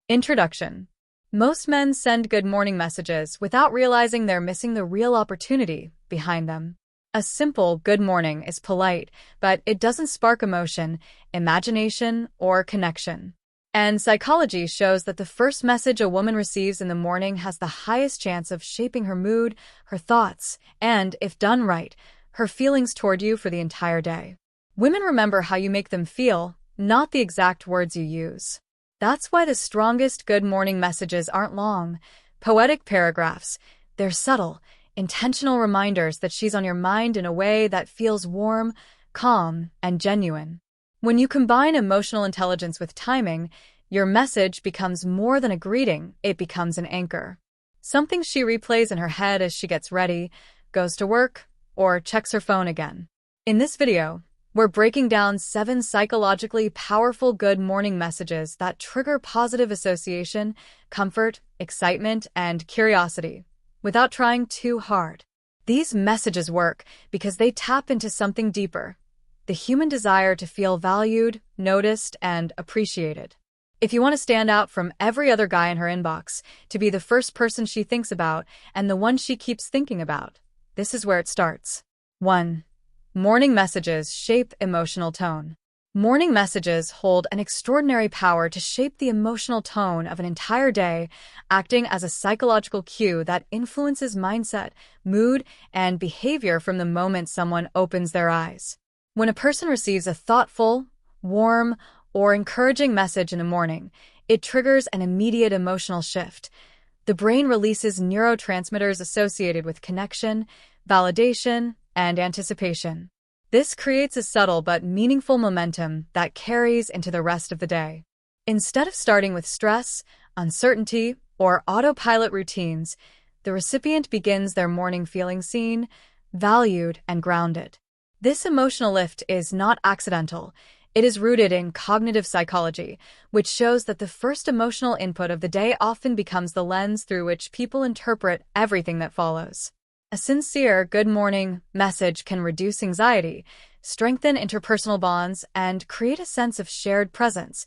Introduction. Most men send good morning messages without realizing they're missing the real opportunity behind them. A simple good morning is polite, but it doesn't spark emotion, imagination, or connection. And psychology shows that the first message a woman receives in the morning has the highest chance of shaping her mood, her thoughts, and, if done right, her feelings toward you for the entire day. Women remember how you make them feel, not the exact words you use. That's why the strongest good morning messages aren't long, poetic paragraphs. They're subtle, intentional reminders that she's on your mind in a way that feels warm, calm, and genuine. When you combine emotional intelligence with timing, your message becomes more than a greeting, it becomes an anchor. Something she replays in her head as she gets ready, goes to work, or checks her phone again. In this video, we're breaking down 7 psychologically powerful good morning messages that trigger positive association, comfort, excitement, and curiosity, without trying too hard. These messages work because they tap into something deeper, the human desire to feel valued, noticed, and appreciated. If you want to stand out from every other guy in her inbox, to be the first person she thinks about and the one she keeps thinking about, this is where it starts. 1. Morning messages shape emotional tone. Morning messages hold an extraordinary power to shape the emotional tone of an entire day, acting as a psychological cue that influences mindset, mood, and behavior from the moment someone opens their eyes. When a person receives a thoughtful, warm, or encouraging message in the morning, it triggers an immediate emotional shift. The brain releases neurotransmitters associated with connection, validation, and anticipation. This creates a subtle but meaningful momentum that carries into the rest of the day. Instead of starting with stress, uncertainty, or autopilot routines, the recipient begins their morning feeling seen, valued, and grounded. This emotional lift is not accidental. It is rooted in cognitive psychology, which shows that the first emotional input of the day often becomes the lens through which people interpret everything that follows. A sincere good morning message can reduce anxiety, strengthen interpersonal bonds, and create a sense of shared presence,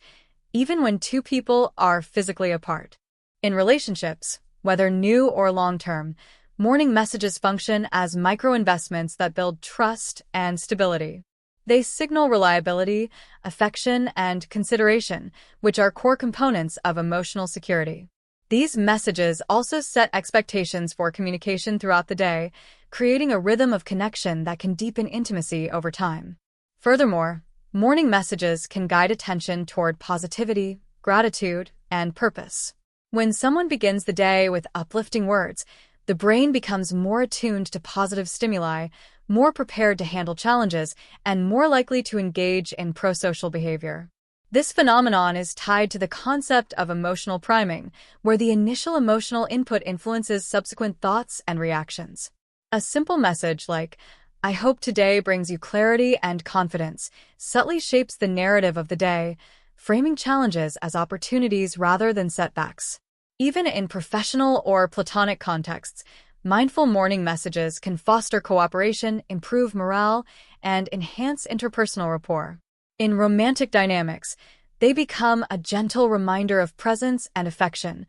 even when two people are physically apart. In relationships, whether new or long-term, morning messages function as micro-investments that build trust and stability. They signal reliability, affection, and consideration, which are core components of emotional security. These messages also set expectations for communication throughout the day, creating a rhythm of connection that can deepen intimacy over time. Furthermore, morning messages can guide attention toward positivity, gratitude, and purpose. When someone begins the day with uplifting words, the brain becomes more attuned to positive stimuli, more prepared to handle challenges, and more likely to engage in prosocial behavior. This phenomenon is tied to the concept of emotional priming, where the initial emotional input influences subsequent thoughts and reactions. A simple message like, "I hope today brings you clarity and confidence," subtly shapes the narrative of the day, framing challenges as opportunities rather than setbacks. Even in professional or platonic contexts, mindful morning messages can foster cooperation, improve morale, and enhance interpersonal rapport. In romantic dynamics, they become a gentle reminder of presence and affection,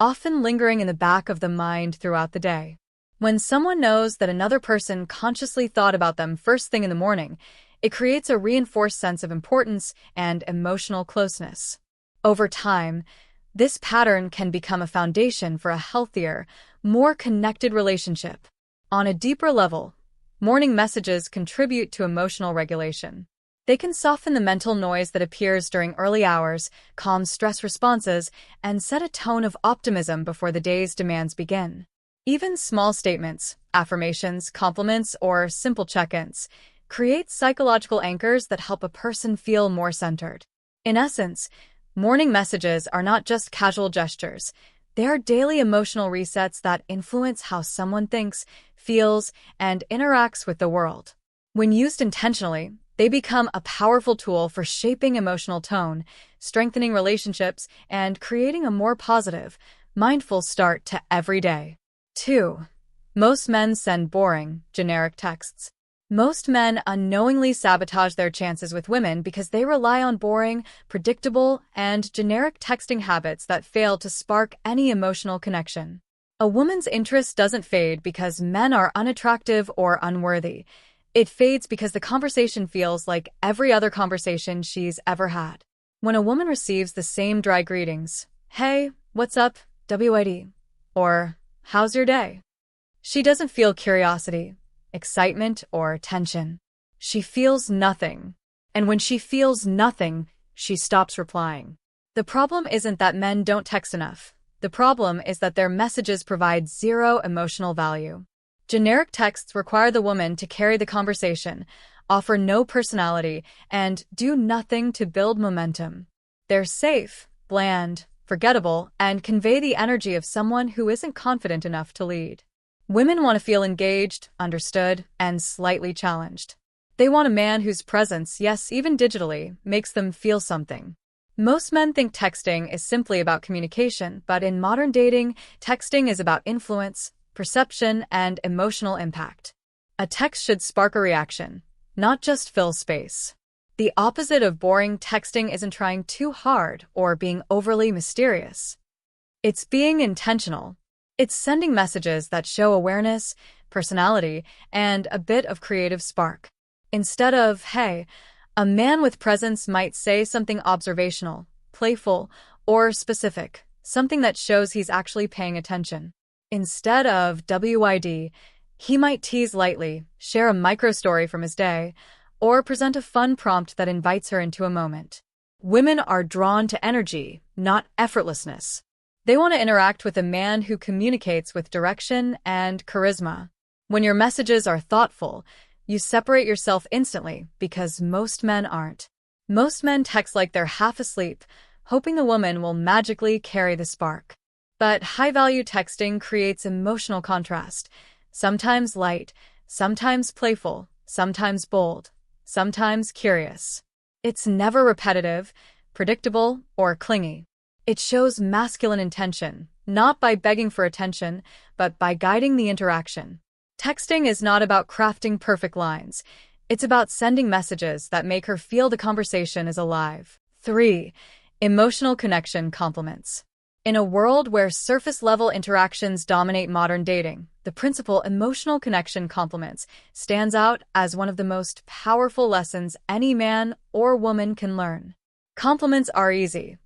often lingering in the back of the mind throughout the day. When someone knows that another person consciously thought about them first thing in the morning, it creates a reinforced sense of importance and emotional closeness. Over time, this pattern can become a foundation for a healthier, more connected relationship. On a deeper level, morning messages contribute to emotional regulation. They can soften the mental noise that appears during early hours, calm stress responses, and set a tone of optimism before the day's demands begin. Even small statements, affirmations, compliments, or simple check-ins create psychological anchors that help a person feel more centered. In essence, morning messages are not just casual gestures. They are daily emotional resets that influence how someone thinks, feels, and interacts with the world. When used intentionally, they become a powerful tool for shaping emotional tone, strengthening relationships, and creating a more positive, mindful start to every day. 2. Most men send boring, generic texts. Most men unknowingly sabotage their chances with women because they rely on boring, predictable, and generic texting habits that fail to spark any emotional connection. A woman's interest doesn't fade because men are unattractive or unworthy. It fades because the conversation feels like every other conversation she's ever had. When a woman receives the same dry greetings, "Hey, what's up, WID?" or "How's your day?" she doesn't feel curiosity, excitement, or tension. She feels nothing. And when she feels nothing, she stops replying. The problem isn't that men don't text enough. The problem is that their messages provide zero emotional value. Generic texts require the woman to carry the conversation, offer no personality, and do nothing to build momentum. They're safe, bland, forgettable, and convey the energy of someone who isn't confident enough to lead. Women want to feel engaged, understood, and slightly challenged. They want a man whose presence, yes, even digitally, makes them feel something. Most men think texting is simply about communication, but in modern dating, texting is about influence, perception, and emotional impact. A text should spark a reaction, not just fill space. The opposite of boring texting isn't trying too hard or being overly mysterious. It's being intentional. It's sending messages that show awareness, personality, and a bit of creative spark. Instead of, "Hey," a man with presence might say something observational, playful, or specific, something that shows he's actually paying attention. Instead of WID, he might tease lightly, share a micro-story from his day, or present a fun prompt that invites her into a moment. Women are drawn to energy, not effortlessness. They want to interact with a man who communicates with direction and charisma. When your messages are thoughtful, you separate yourself instantly because most men aren't. Most men text like they're half asleep, hoping the woman will magically carry the spark. But high-value texting creates emotional contrast, sometimes light, sometimes playful, sometimes bold, sometimes curious. It's never repetitive, predictable, or clingy. It shows masculine intention, not by begging for attention, but by guiding the interaction. Texting is not about crafting perfect lines. It's about sending messages that make her feel the conversation is alive. 3. Emotional connection complements. In a world where surface-level interactions dominate modern dating, the principle emotional connection complements stands out as one of the most powerful lessons any man or woman can learn. Compliments are easy.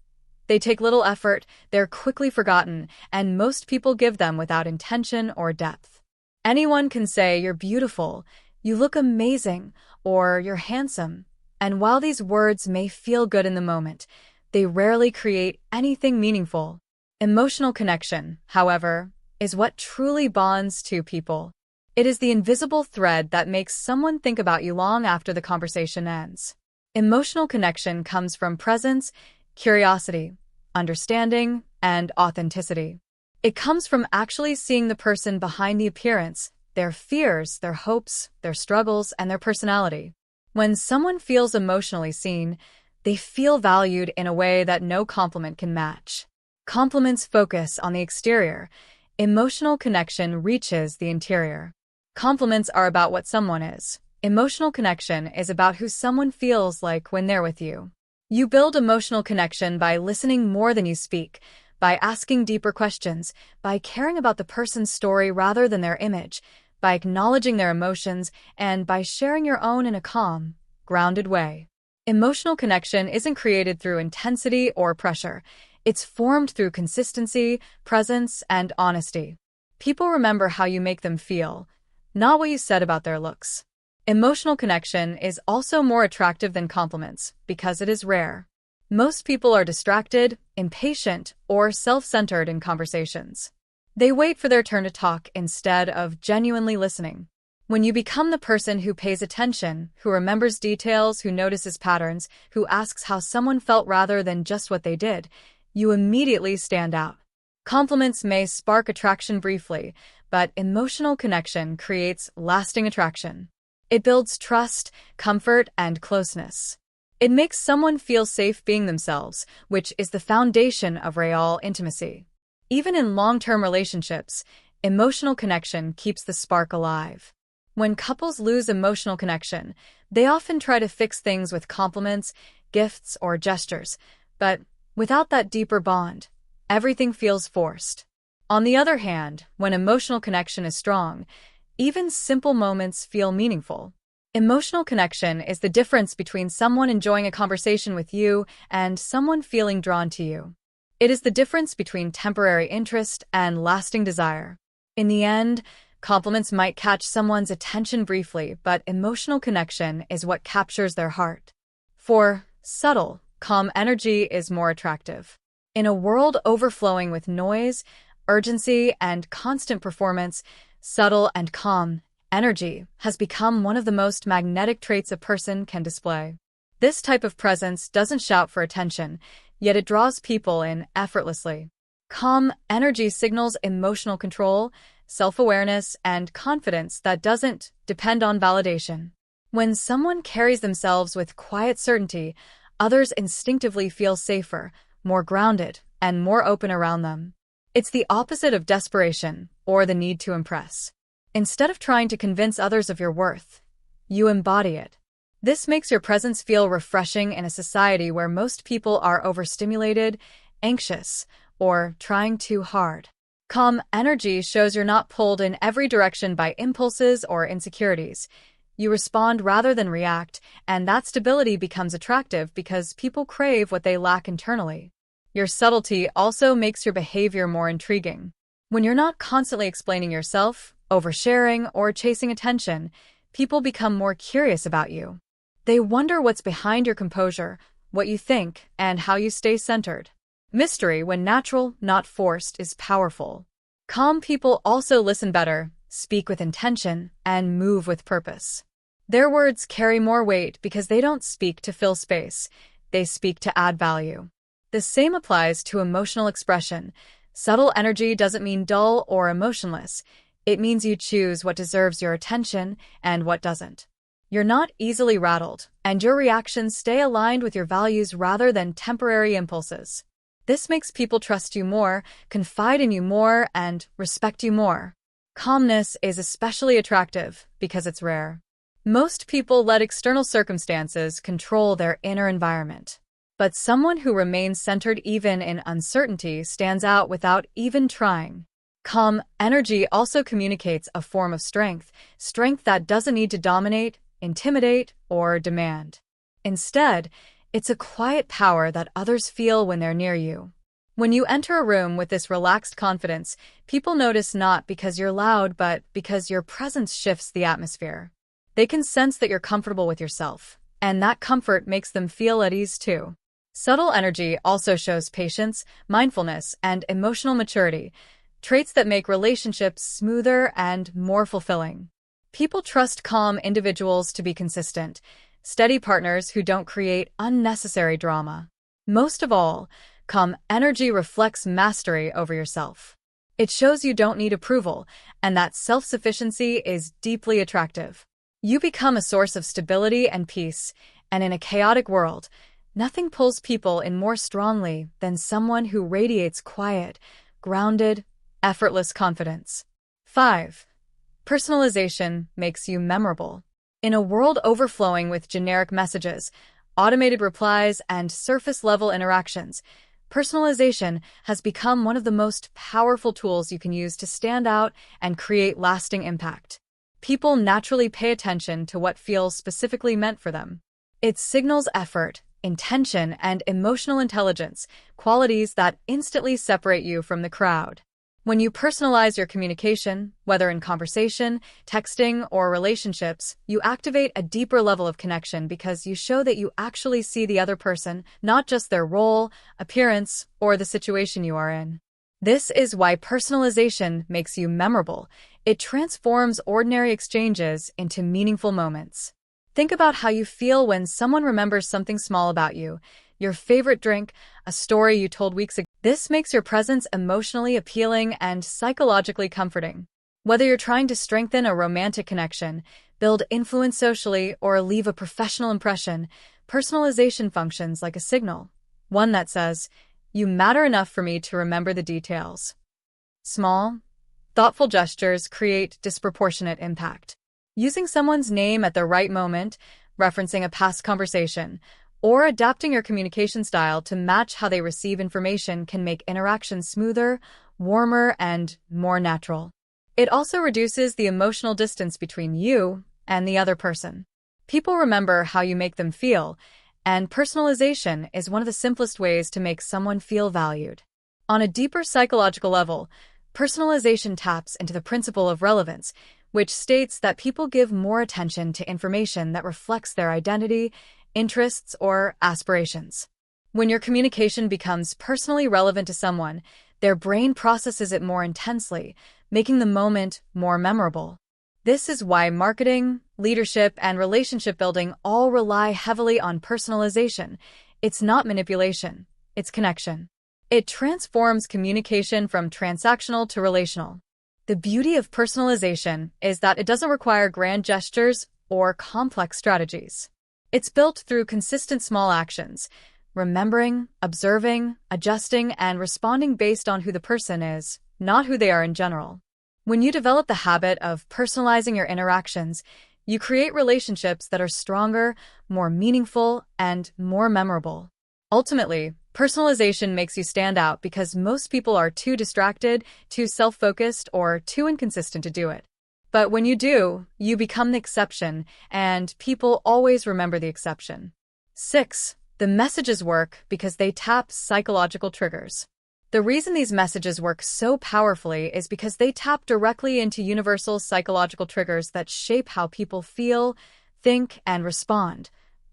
They take little effort, they're quickly forgotten, and most people give them without intention or depth. Anyone can say, "You're beautiful," "You look amazing," or "You're handsome." And while these words may feel good in the moment, they rarely create anything meaningful. Emotional connection, however, is what truly bonds two people. It is the invisible thread that makes someone think about you long after the conversation ends. Emotional connection comes from presence, curiosity, understanding, and authenticity. It comes from actually seeing the person behind the appearance, their fears, their hopes, their struggles, and their personality. When someone feels emotionally seen, they feel valued in a way that no compliment can match. Compliments focus on the exterior. Emotional connection reaches the interior. Compliments are about what someone is. Emotional connection is about who someone feels like when they're with you. You build emotional connection by listening more than you speak, by asking deeper questions, by caring about the person's story rather than their image, by acknowledging their emotions, and by sharing your own in a calm, grounded way. Emotional connection isn't created through intensity or pressure. It's formed through consistency, presence, and honesty. People remember how you make them feel, not what you said about their looks. Emotional connection is also more attractive than compliments because it is rare. Most people are distracted, impatient, or self-centered in conversations. They wait for their turn to talk instead of genuinely listening. When you become the person who pays attention, who remembers details, who notices patterns, who asks how someone felt rather than just what they did, you immediately stand out. Compliments may spark attraction briefly, but emotional connection creates lasting attraction. It builds trust, comfort, and closeness. It makes someone feel safe being themselves, which is the foundation of real intimacy. Even in long-term relationships, emotional connection keeps the spark alive. When couples lose emotional connection, they often try to fix things with compliments, gifts, or gestures, but without that deeper bond, everything feels forced. On the other hand, when emotional connection is strong, even simple moments feel meaningful. Emotional connection is the difference between someone enjoying a conversation with you and someone feeling drawn to you. It is the difference between temporary interest and lasting desire. In the end, compliments might catch someone's attention briefly, but emotional connection is what captures their heart. For subtle, calm energy is more attractive. In a world overflowing with noise, urgency, and constant performance, subtle and calm energy has become one of the most magnetic traits a person can display. This type of presence doesn't shout for attention, yet it draws people in effortlessly. Calm energy signals emotional control, self-awareness, and confidence that doesn't depend on validation. When someone carries themselves with quiet certainty, others instinctively feel safer, more grounded, and more open around them. It's the opposite of desperation or the need to impress. Instead of trying to convince others of your worth, you embody it. This makes your presence feel refreshing in a society where most people are overstimulated, anxious, or trying too hard. Calm energy shows you're not pulled in every direction by impulses or insecurities. You respond rather than react, and that stability becomes attractive because people crave what they lack internally. Your subtlety also makes your behavior more intriguing. When you're not constantly explaining yourself, oversharing, or chasing attention, people become more curious about you. They wonder what's behind your composure, what you think, and how you stay centered. Mystery, when natural, not forced, is powerful. Calm people also listen better, speak with intention, and move with purpose. Their words carry more weight because they don't speak to fill space, they speak to add value. The same applies to emotional expression. Subtle energy doesn't mean dull or emotionless. It means you choose what deserves your attention and what doesn't. You're not easily rattled, and your reactions stay aligned with your values rather than temporary impulses. This makes people trust you more, confide in you more, and respect you more. Calmness is especially attractive because it's rare. Most people let external circumstances control their inner environment. But someone who remains centered even in uncertainty stands out without even trying. Calm energy also communicates a form of strength that doesn't need to dominate, intimidate, or demand. Instead, it's a quiet power that others feel when they're near you. When you enter a room with this relaxed confidence, people notice not because you're loud, but because your presence shifts the atmosphere. They can sense that you're comfortable with yourself, and that comfort makes them feel at ease too. Subtle energy also shows patience, mindfulness, and emotional maturity, traits that make relationships smoother and more fulfilling. People trust calm individuals to be consistent, steady partners who don't create unnecessary drama. Most of all, calm energy reflects mastery over yourself. It shows you don't need approval, and that self-sufficiency is deeply attractive. You become a source of stability and peace, and in a chaotic world, nothing pulls people in more strongly than someone who radiates quiet, grounded, effortless confidence. 5. Personalization makes you memorable. In a world overflowing with generic messages, automated replies, and surface-level interactions, personalization has become one of the most powerful tools you can use to stand out and create lasting impact. People naturally pay attention to what feels specifically meant for them. It signals effort, intention, and emotional intelligence, qualities that instantly separate you from the crowd. When you personalize your communication, whether in conversation, texting, or relationships, you activate a deeper level of connection because you show that you actually see the other person, not just their role, appearance, or the situation you are in. This is why personalization makes you memorable. It transforms ordinary exchanges into meaningful moments. Think about how you feel when someone remembers something small about you, your favorite drink, a story you told weeks ago. This makes your presence emotionally appealing and psychologically comforting. Whether you're trying to strengthen a romantic connection, build influence socially, or leave a professional impression, personalization functions like a signal, one that says, "You matter enough for me to remember the details." Small, thoughtful gestures create disproportionate impact. Using someone's name at the right moment, referencing a past conversation, or adapting your communication style to match how they receive information can make interactions smoother, warmer, and more natural. It also reduces the emotional distance between you and the other person. People remember how you make them feel, and personalization is one of the simplest ways to make someone feel valued. On a deeper psychological level, personalization taps into the principle of relevance, which states that people give more attention to information that reflects their identity, interests, or aspirations. When your communication becomes personally relevant to someone, their brain processes it more intensely, making the moment more memorable. This is why marketing, leadership, and relationship building all rely heavily on personalization. It's not manipulation, it's connection. It transforms communication from transactional to relational. The beauty of personalization is that it doesn't require grand gestures or complex strategies. It's built through consistent small actions, remembering, observing, adjusting, and responding based on who the person is, not who they are in general. When you develop the habit of personalizing your interactions, you create relationships that are stronger, more meaningful, and more memorable. Ultimately, personalization makes you stand out because most people are too distracted, too self-focused, or too inconsistent to do it. But when you do, you become the exception, and people always remember the exception. 6. The messages work because they tap psychological triggers. The reason these messages work so powerfully is because they tap directly into universal psychological triggers that shape how people feel, think, and respond,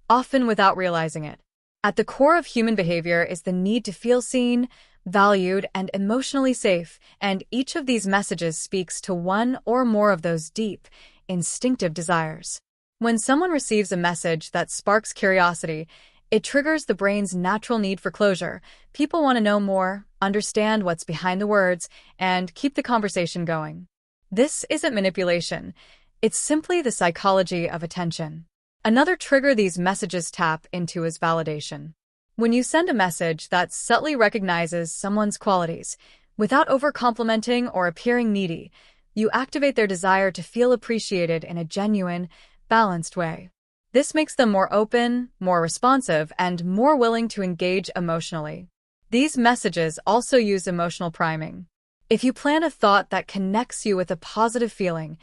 often without realizing it. At the core of human behavior is the need to feel seen, valued, and emotionally safe, and each of these messages speaks to one or more of those deep, instinctive desires. When someone receives a message that sparks curiosity, it triggers the brain's natural need for closure. People want to know more, understand what's behind the words, and keep the conversation going. This isn't manipulation. It's simply the psychology of attention. Another trigger these messages tap into is validation. When you send a message that subtly recognizes someone's qualities, without over-complimenting or appearing needy, you activate their desire to feel appreciated in a genuine, balanced way. This makes them more open, more responsive, and more willing to engage emotionally. These messages also use emotional priming. If you plant a thought that connects you with a positive feeling,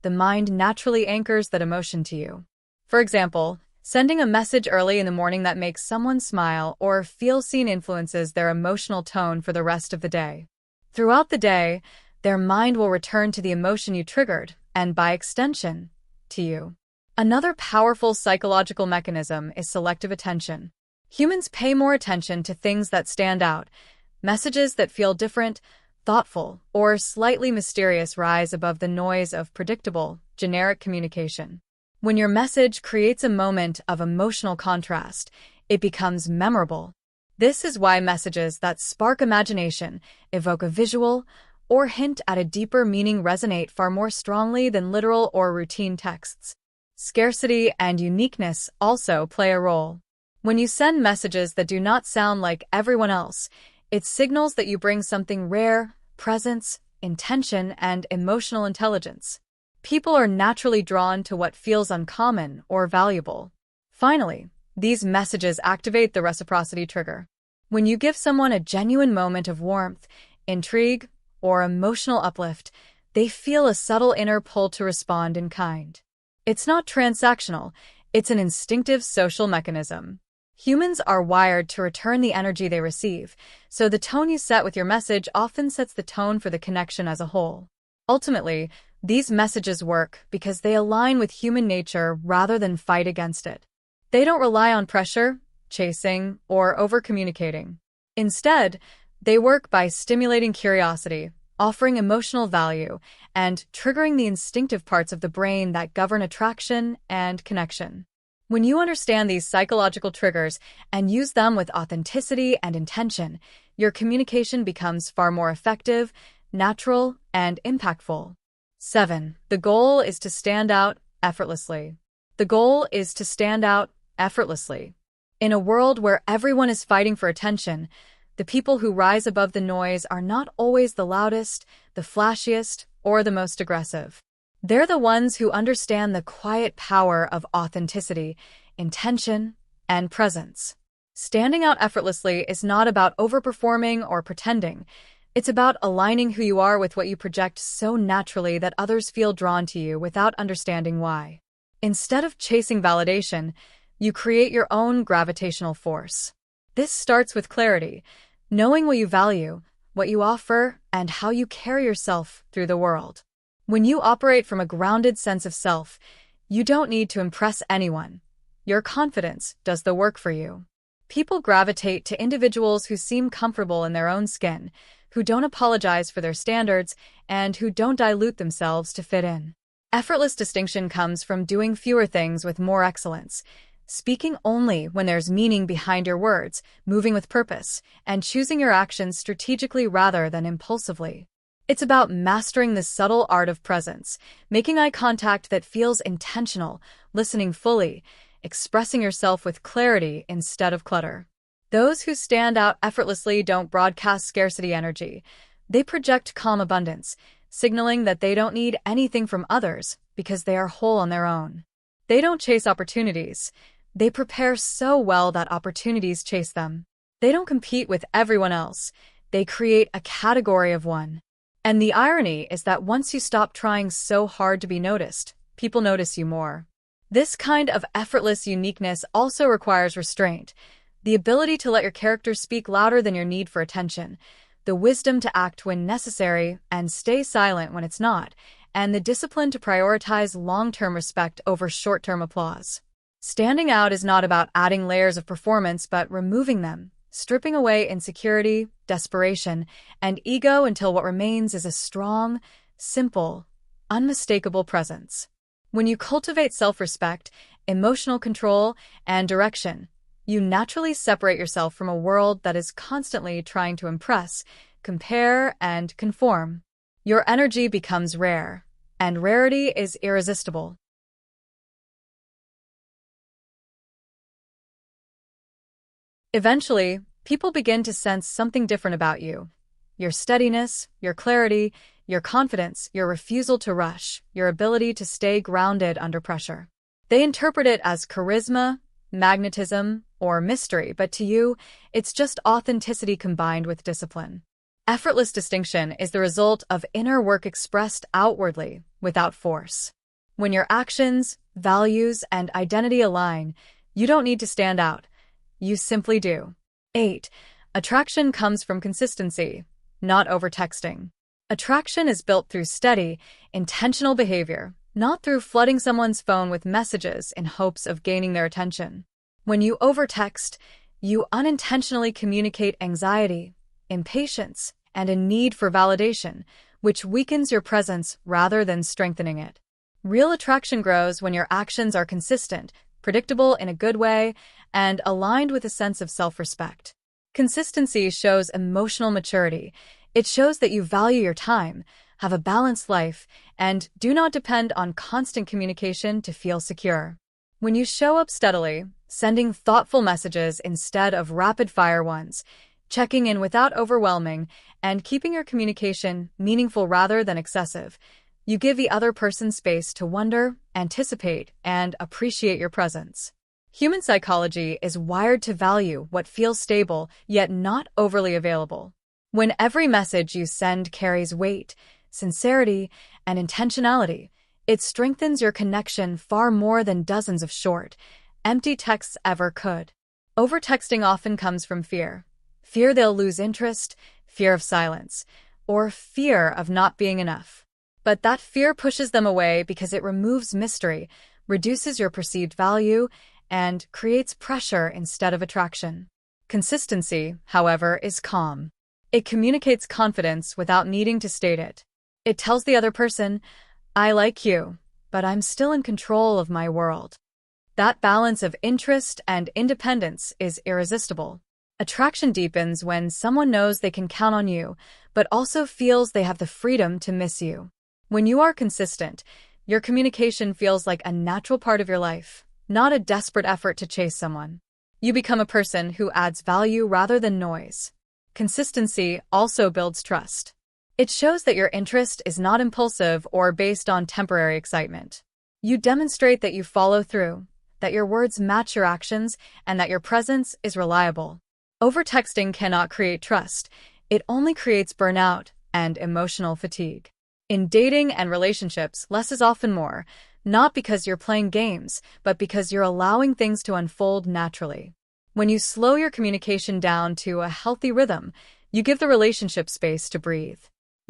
the mind naturally anchors that emotion to you. For example, sending a message early in the morning that makes someone smile or feel seen influences their emotional tone for the rest of the day. Throughout the day, their mind will return to the emotion you triggered, and by extension, to you. Another powerful psychological mechanism is selective attention. Humans pay more attention to things that stand out. Messages that feel different, thoughtful, or slightly mysterious rise above the noise of predictable, generic communication. When your message creates a moment of emotional contrast, it becomes memorable. This is why messages that spark imagination, evoke a visual, or hint at a deeper meaning resonate far more strongly than literal or routine texts. Scarcity and uniqueness also play a role. When you send messages that do not sound like everyone else, it signals that you bring something rare, presence, intention, and emotional intelligence. People are naturally drawn to what feels uncommon or valuable. Finally, these messages activate the reciprocity trigger. When you give someone a genuine moment of warmth, intrigue, or emotional uplift, they feel a subtle inner pull to respond in kind. It's not transactional, it's an instinctive social mechanism. Humans are wired to return the energy they receive, so the tone you set with your message often sets the tone for the connection as a whole. Ultimately, these messages work because they align with human nature rather than fight against it. They don't rely on pressure, chasing, or over-communicating. Instead, they work by stimulating curiosity, offering emotional value, and triggering the instinctive parts of the brain that govern attraction and connection. When you understand these psychological triggers and use them with authenticity and intention, your communication becomes far more effective, natural, and impactful. 7. The goal is to stand out effortlessly. The goal is to stand out effortlessly. In a world where everyone is fighting for attention, the people who rise above the noise are not always the loudest, the flashiest, or the most aggressive. They're the ones who understand the quiet power of authenticity, intention, and presence. Standing out effortlessly is not about overperforming or pretending. It's about aligning who you are with what you project so naturally that others feel drawn to you without understanding why. Instead of chasing validation, you create your own gravitational force. This starts with clarity, knowing what you value, what you offer, and how you carry yourself through the world. When you operate from a grounded sense of self, you don't need to impress anyone. Your confidence does the work for you. People gravitate to individuals who seem comfortable in their own skin, who don't apologize for their standards, and who don't dilute themselves to fit in. Effortless distinction comes from doing fewer things with more excellence, speaking only when there's meaning behind your words, moving with purpose, and choosing your actions strategically rather than impulsively. It's about mastering the subtle art of presence, making eye contact that feels intentional, listening fully, expressing yourself with clarity instead of clutter. Those who stand out effortlessly don't broadcast scarcity energy. They project calm abundance, signaling that they don't need anything from others because they are whole on their own. They don't chase opportunities. They prepare so well that opportunities chase them. They don't compete with everyone else. They create a category of one. And the irony is that once you stop trying so hard to be noticed, people notice you more. This kind of effortless uniqueness also requires restraint, the ability to let your character speak louder than your need for attention, the wisdom to act when necessary and stay silent when it's not, and the discipline to prioritize long-term respect over short-term applause. Standing out is not about adding layers of performance but removing them, stripping away insecurity, desperation, and ego until what remains is a strong, simple, unmistakable presence. When you cultivate self-respect, emotional control, and direction, you naturally separate yourself from a world that is constantly trying to impress, compare, and conform. Your energy becomes rare, and rarity is irresistible. Eventually, people begin to sense something different about you. Your steadiness, your clarity, your confidence, your refusal to rush, your ability to stay grounded under pressure. They interpret it as charisma, magnetism, or mystery, but to you, it's just authenticity combined with discipline. Effortless distinction is the result of inner work expressed outwardly, without force. When your actions, values, and identity align, you don't need to stand out. You simply do. 8. Attraction comes from consistency, not over-texting. Attraction is built through steady, intentional behavior, not through flooding someone's phone with messages in hopes of gaining their attention. When you over-text, you unintentionally communicate anxiety, impatience, and a need for validation, which weakens your presence rather than strengthening it. Real attraction grows when your actions are consistent, predictable in a good way, and aligned with a sense of self-respect. Consistency shows emotional maturity. It shows that you value your time, have a balanced life, and do not depend on constant communication to feel secure. When you show up steadily, sending thoughtful messages instead of rapid-fire ones, checking in without overwhelming, and keeping your communication meaningful rather than excessive, you give the other person space to wonder, anticipate, and appreciate your presence. Human psychology is wired to value what feels stable, yet not overly available. When every message you send carries weight, sincerity, and intentionality, it strengthens your connection far more than dozens of short, empty texts ever could. Overtexting often comes from fear. Fear they'll lose interest, fear of silence, or fear of not being enough. But that fear pushes them away because it removes mystery, reduces your perceived value, and creates pressure instead of attraction. Consistency, however, is calm. It communicates confidence without needing to state it. It tells the other person, I like you, but I'm still in control of my world. That balance of interest and independence is irresistible. Attraction deepens when someone knows they can count on you, but also feels they have the freedom to miss you. When you are consistent, your communication feels like a natural part of your life, not a desperate effort to chase someone. You become a person who adds value rather than noise. Consistency also builds trust. It shows that your interest is not impulsive or based on temporary excitement. You demonstrate that you follow through, that your words match your actions, and that your presence is reliable. Overtexting cannot create trust. It only creates burnout and emotional fatigue. In dating and relationships, less is often more, not because you're playing games, but because you're allowing things to unfold naturally. When you slow your communication down to a healthy rhythm, you give the relationship space to breathe.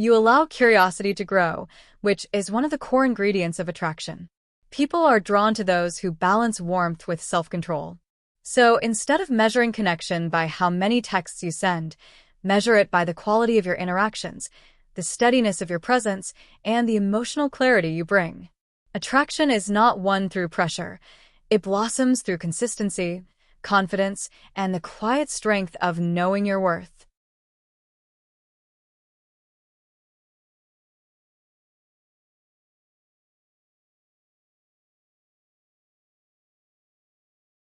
You allow curiosity to grow, which is one of the core ingredients of attraction. People are drawn to those who balance warmth with self-control. So instead of measuring connection by how many texts you send, measure it by the quality of your interactions, the steadiness of your presence, and the emotional clarity you bring. Attraction is not won through pressure. It blossoms through consistency, confidence, and the quiet strength of knowing your worth.